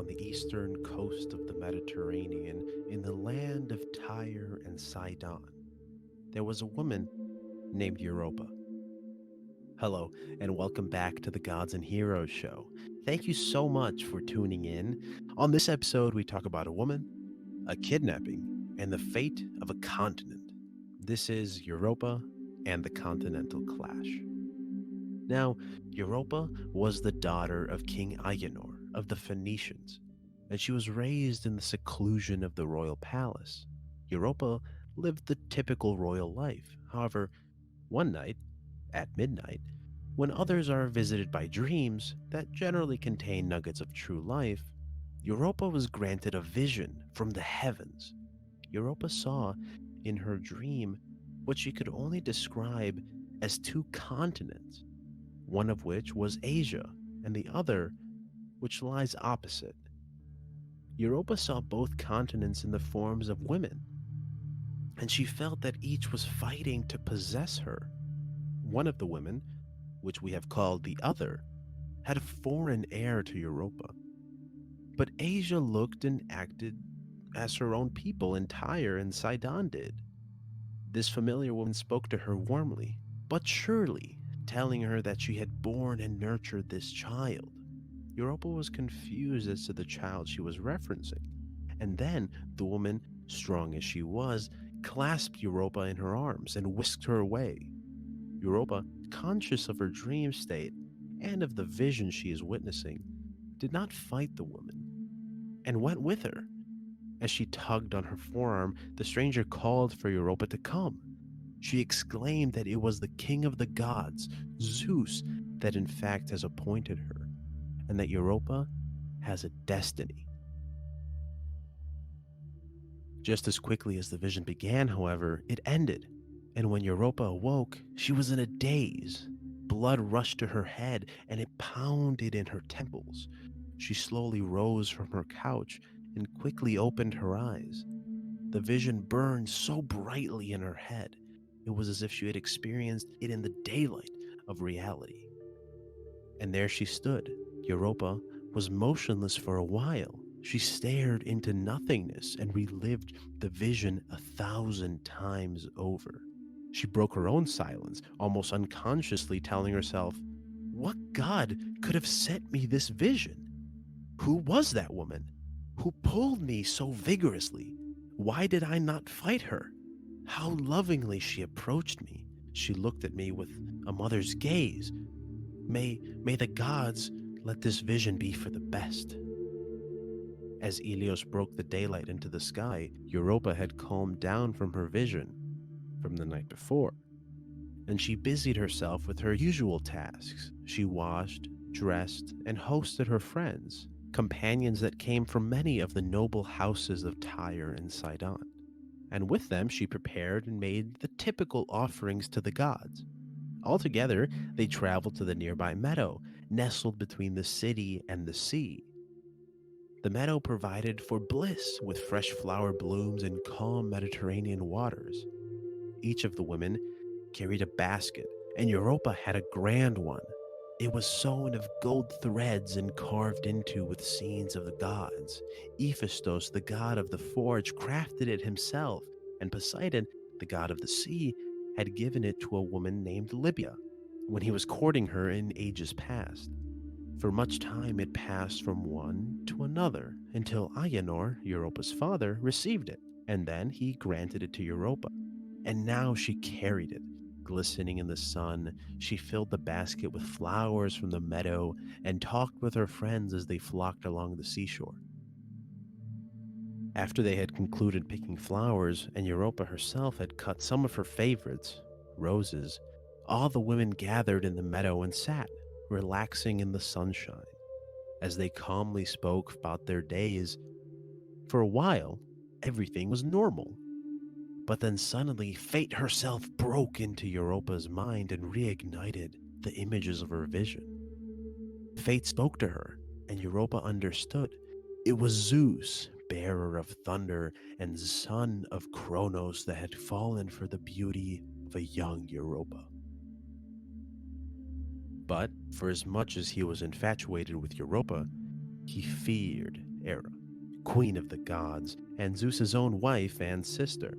on the eastern coast of the Mediterranean in the land of Tyre and Sidon, there was a woman named Europa. Hello, and welcome back to the Gods and Heroes show. Thank you so much for tuning in. On this episode, we talk about a woman, a kidnapping, and the fate of a continent. This is Europa and the Continental Clash. Now, Europa was the daughter of King Agenor of the Phoenicians, and she was raised in the seclusion of the royal palace. Europa lived the typical royal life. However, one night, at midnight, when others are visited by dreams that generally contain nuggets of true life, Europa was granted a vision from the heavens. Europa saw in her dream what she could only describe as two continents, one of which was Asia, and the other which lies opposite. Europa saw both continents in the forms of women, and she felt that each was fighting to possess her. One of the women, which we have called the other, had a foreign air to Europa. But Asia looked and acted as her own people in Tyre and Sidon did. This familiar woman spoke to her warmly, but surely, telling her that she had borne and nurtured this child. Europa was confused as to the child she was referencing, and then the woman, strong as she was, clasped Europa in her arms and whisked her away. Europa, conscious of her dream state and of the vision she is witnessing, did not fight the woman and went with her. As she tugged on her forearm, the stranger called for Europa to come. She exclaimed that it was the king of the gods, Zeus, that in fact has appointed her, and that Europa has a destiny. Just as quickly as the vision began, however, it ended, and when Europa awoke, she was in a daze. Blood rushed to her head, and it pounded in her temples. She slowly rose from her couch and quickly opened her eyes. The vision burned so brightly in her head, it was as if she had experienced it in the daylight of reality. And there she stood. Europa was motionless for a while. She stared into nothingness and relived the vision 1,000 times over. She broke her own silence, almost unconsciously telling herself, "What god could have sent me this vision? Who was that woman? Who pulled me so vigorously? Why did I not fight her? How lovingly she approached me. She looked at me with a mother's gaze. May the gods let this vision be for the best." As Ilios broke the daylight into the sky, Europa had calmed down from her vision from the night before, and she busied herself with her usual tasks. She washed, dressed, and hosted her friends, companions that came from many of the noble houses of Tyre and Sidon. And with them she prepared and made the typical offerings to the gods. Altogether, they traveled to the nearby meadow, nestled between the city and the sea. The meadow provided for bliss with fresh flower blooms and calm Mediterranean waters. Each of the women carried a basket, and Europa had a grand one. It was sewn of gold threads and carved into with scenes of the gods. Hephaestus, the god of the forge, crafted it himself, and Poseidon, the god of the sea, had given it to a woman named Libya when he was courting her in ages past. For much time it passed from one to another until Agenor, Europa's father, received it, and then he granted it to Europa. And now she carried it. Glistening in the sun, she filled the basket with flowers from the meadow and talked with her friends as they flocked along the seashore. After they had concluded picking flowers, and Europa herself had cut some of her favorites, roses, all the women gathered in the meadow and sat, relaxing in the sunshine. As they calmly spoke about their days, for a while, everything was normal. But then suddenly, fate herself broke into Europa's mind and reignited the images of her vision. Fate spoke to her, and Europa understood. It was Zeus, bearer of thunder and son of Kronos, that had fallen for the beauty of a young Europa. But for as much as he was infatuated with Europa, he feared Hera, queen of the gods and Zeus's own wife and sister.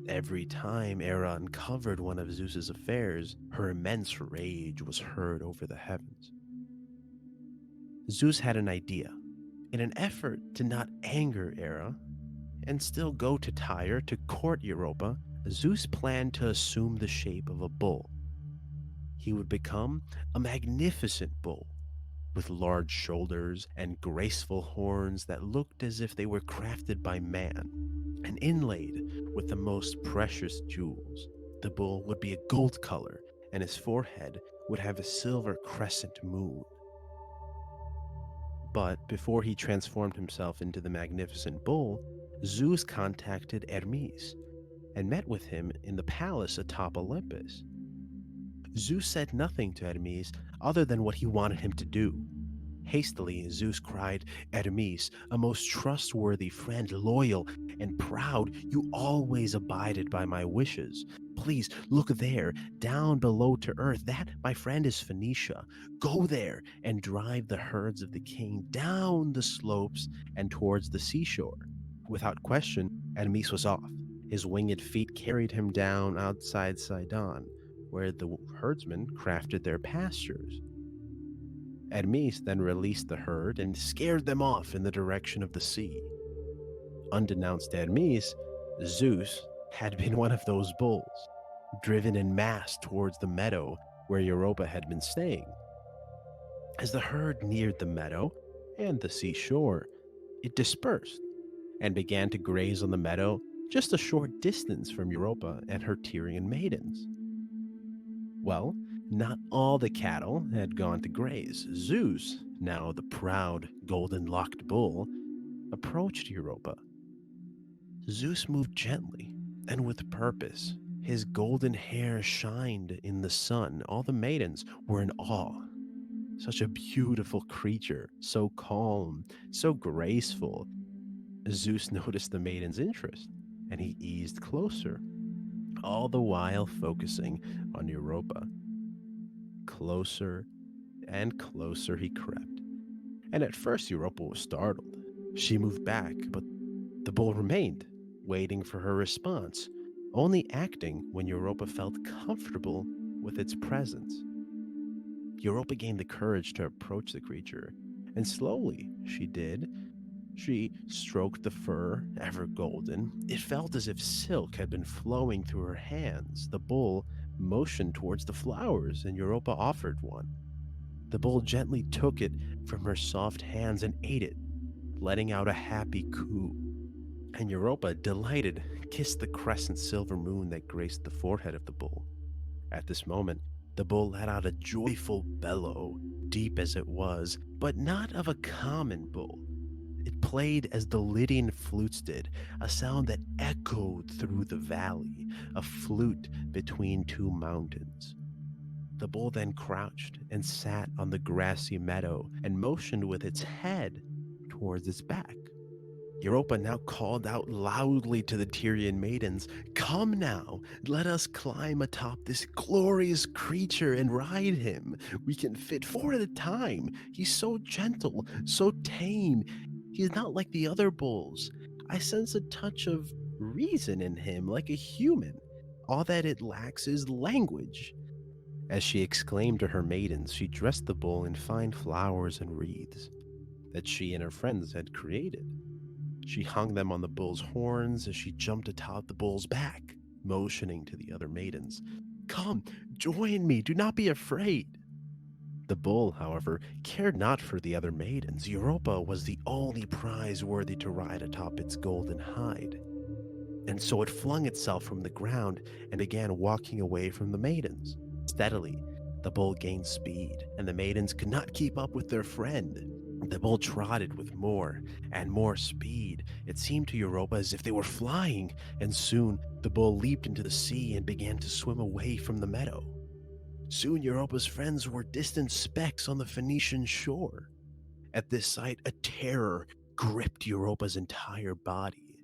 Every time Hera uncovered one of Zeus's affairs, her immense rage was heard over the heavens. Zeus had an idea. In an effort to not anger Hera and still go to Tyre to court Europa, Zeus planned to assume the shape of a bull. He would become a magnificent bull with large shoulders and graceful horns that looked as if they were crafted by man and inlaid with the most precious jewels. The bull would be a gold color, and his forehead would have a silver crescent moon. But before he transformed himself into the magnificent bull, Zeus contacted Hermes and met with him in the palace atop Olympus. Zeus said nothing to Hermes other than what he wanted him to do. Hastily, Zeus cried, "Hermes, a most trustworthy friend, loyal and proud, you always abided by my wishes. Please look there, down below to earth. That, my friend, is Phoenicia. Go there and drive the herds of the king down the slopes and towards the seashore." Without question, Hermes was off. His winged feet carried him down outside Sidon, where the herdsmen crafted their pastures. Hermes then released the herd and scared them off in the direction of the sea. Unbeknownst to Hermes, Zeus had been one of those bulls, driven en masse towards the meadow where Europa had been staying. As the herd neared the meadow and the seashore, it dispersed and began to graze on the meadow just a short distance from Europa and her Tyrian maidens. Well, not all the cattle had gone to graze. Zeus, now the proud golden-locked bull, approached Europa. Zeus moved gently and with purpose. His golden hair shined in the sun. All the maidens were in awe. Such a beautiful creature, so calm, so graceful. Zeus noticed the maiden's interest, and he eased closer, all the while focusing on Europa. Closer and closer he crept, and at first Europa was startled. She moved back, but the bull remained, waiting for her response, only acting when Europa felt comfortable with its presence. Europa gained the courage to approach the creature, and slowly she did. She stroked the fur, ever golden. It felt as if silk had been flowing through her hands. The bull motioned towards the flowers, and Europa offered one. The bull gently took it from her soft hands and ate it, letting out a happy coo. And Europa, delighted, kissed the crescent silver moon that graced the forehead of the bull. At this moment, the bull let out a joyful bellow, deep as it was, but not of a common bull. It played as the Lydian flutes did, a sound that echoed through the valley, a flute between two mountains. The bull then crouched and sat on the grassy meadow and motioned with its head towards its back. Europa now called out loudly to the Tyrian maidens, "Come now, let us climb atop this glorious creature and ride him. We can fit four at a time. He's so gentle, so tame. He's not like the other bulls. I sense a touch of reason in him, like a human. All that it lacks is language." As she exclaimed to her maidens, she dressed the bull in fine flowers and wreaths that she and her friends had created. She hung them on the bull's horns as she jumped atop the bull's back, motioning to the other maidens, "Come, join me, do not be afraid." The bull, however, cared not for the other maidens. Europa was the only prize worthy to ride atop its golden hide. And so it flung itself from the ground and began walking away from the maidens. Steadily, the bull gained speed, and the maidens could not keep up with their friend. The bull trotted with more and more speed. It seemed to Europa as if they were flying, and soon the bull leaped into the sea and began to swim away from the meadow. Soon Europa's friends were distant specks on the Phoenician shore. At this sight, a terror gripped Europa's entire body.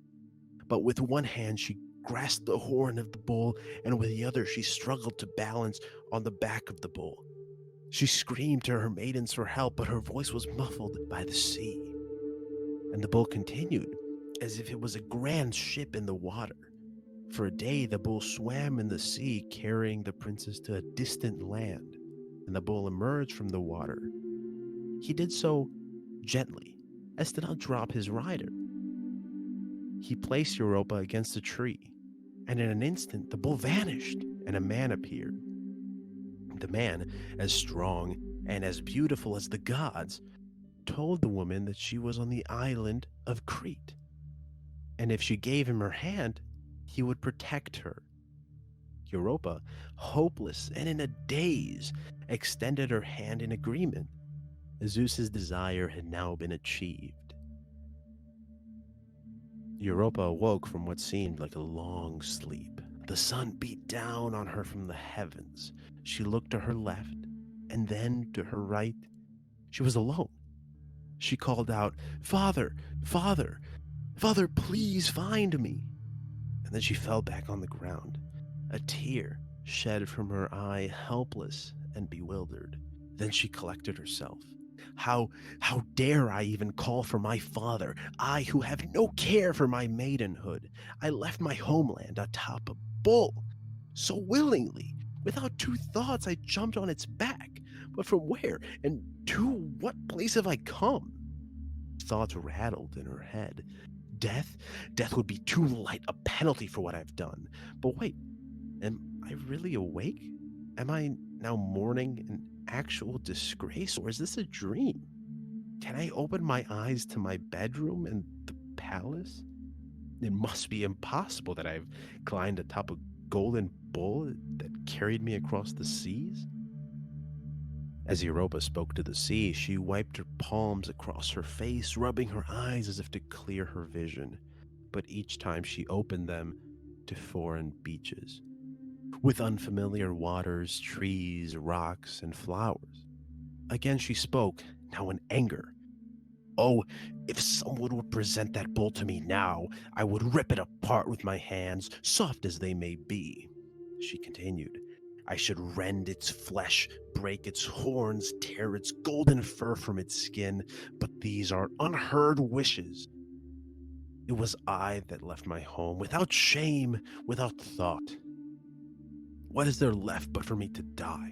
But with one hand, she grasped the horn of the bull, and with the other, she struggled to balance on the back of the bull. She screamed to her maidens for help, but her voice was muffled by the sea. And the bull continued, as if it was a grand ship in the water. For a day, the bull swam in the sea, carrying the princess to a distant land. And the bull emerged from the water. He did so gently, as to not drop his rider. He placed Europa against a tree, and in an instant the bull vanished, and a man appeared. The man, as strong and as beautiful as the gods, told the woman that she was on the island of Crete, and if she gave him her hand, he would protect her. Europa, hopeless and in a daze, extended her hand in agreement. Zeus's desire had now been achieved. Europa awoke from what seemed like a long sleep. The sun beat down on her from the heavens. She looked to her left and then to her right. She was alone. She called out, "Father, Father, Father, please find me." And then she fell back on the ground, a tear shed from her eye, helpless and bewildered. Then she collected herself. How dare I even call for my father, I who have no care for my maidenhood? I left my homeland atop a bull, so willingly. Without two thoughts, I jumped on its back. But from where and to what place have I come? Thoughts rattled in her head. Death? Death would be too light a penalty for what I've done. But wait, am I really awake? Am I now mourning an actual disgrace, or is this a dream? Can I open my eyes to my bedroom and the palace? It must be impossible that I've climbed atop a golden bull that carried me across the seas. As Europa spoke to the sea, she wiped her palms across her face, rubbing her eyes as if to clear her vision. But each time she opened them to foreign beaches, with unfamiliar waters, trees, rocks, and flowers. Again she spoke, now in anger. "Oh, if someone would present that bull to me now, I would rip it apart with my hands, soft as they may be." She continued, "I should rend its flesh, break its horns, tear its golden fur from its skin, but these are unheard wishes. It was I that left my home, without shame, without thought. What is there left but for me to die?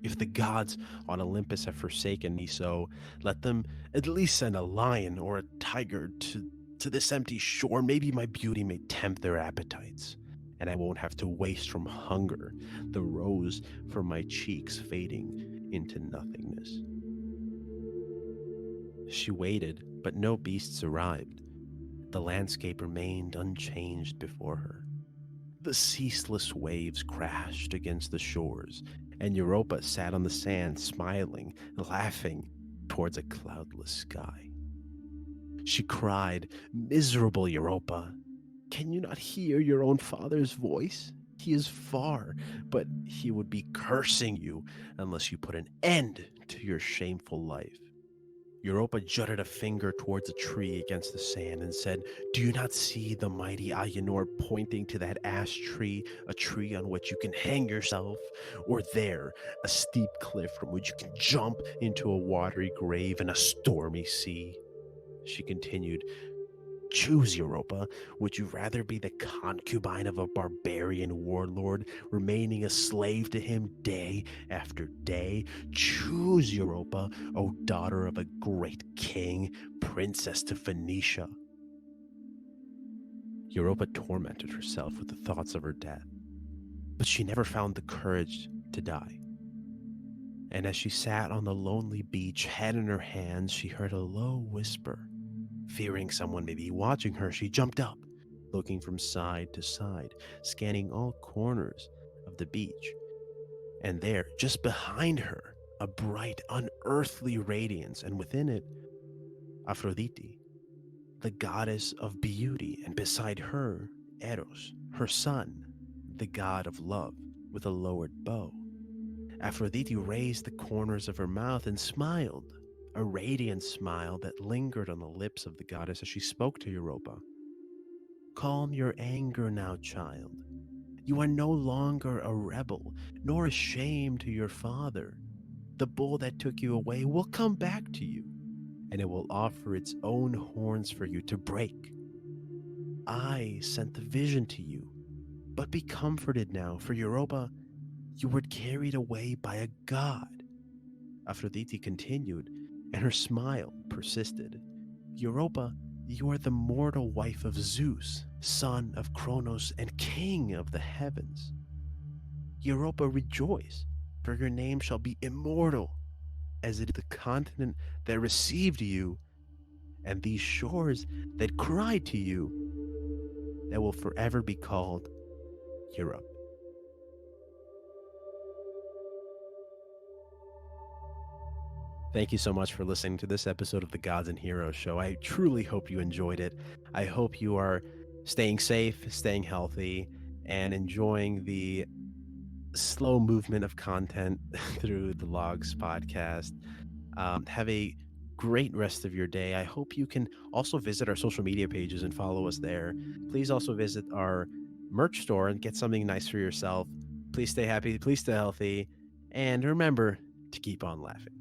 If the gods on Olympus have forsaken me so, let them at least send a lion or a tiger to this empty shore. Maybe my beauty may tempt their appetites, and I won't have to waste from hunger, the rose from my cheeks fading into nothingness." She waited, but no beasts arrived. The landscape remained unchanged before her. The ceaseless waves crashed against the shores, and Europa sat on the sand, smiling, laughing towards a cloudless sky. She cried, "Miserable Europa! Can you not hear your own father's voice? He is far, but he would be cursing you unless you put an end to your shameful life." Europa jutted a finger towards a tree against the sand and said, "Do you not see the mighty Agenor pointing to that ash tree, a tree on which you can hang yourself? Or there, a steep cliff from which you can jump into a watery grave in a stormy sea?" She continued, "Choose, Europa. Would you rather be the concubine of a barbarian warlord, remaining a slave to him day after day? Choose, Europa, O daughter of a great king, princess to Phoenicia." Europa tormented herself with the thoughts of her death, but she never found the courage to die. And as she sat on the lonely beach, head in her hands, she heard a low whisper. Fearing someone may be watching her, she jumped up, looking from side to side, scanning all corners of the beach. And there, just behind her, a bright, unearthly radiance, and within it, Aphrodite, the goddess of beauty, and beside her, Eros, her son, the god of love, with a lowered bow. Aphrodite raised the corners of her mouth and smiled, a radiant smile that lingered on the lips of the goddess as she spoke to Europa. "Calm your anger now, child. You are no longer a rebel, nor a shame to your father. The bull that took you away will come back to you. and it will offer its own horns for you to break. I sent the vision to you, but be comforted now, for Europa, you were carried away by a god. Aphrodite continued, and her smile persisted. Europa, you are the mortal wife of Zeus, son of Kronos and king of the heavens. Europa, rejoice, for your name shall be immortal, as it is the continent that received you, and these shores that cried to you, that will forever be called Europe. Thank you so much for listening to this episode of the Gods and Heroes Show. I truly hope you enjoyed it. I hope you are staying safe, staying healthy, and enjoying the slow movement of content through the Logs podcast. Have a great rest of your day. I hope you can also visit our social media pages and follow us there. Please also visit our merch store and get something nice for yourself. Please stay happy, please stay healthy, and remember to keep on laughing.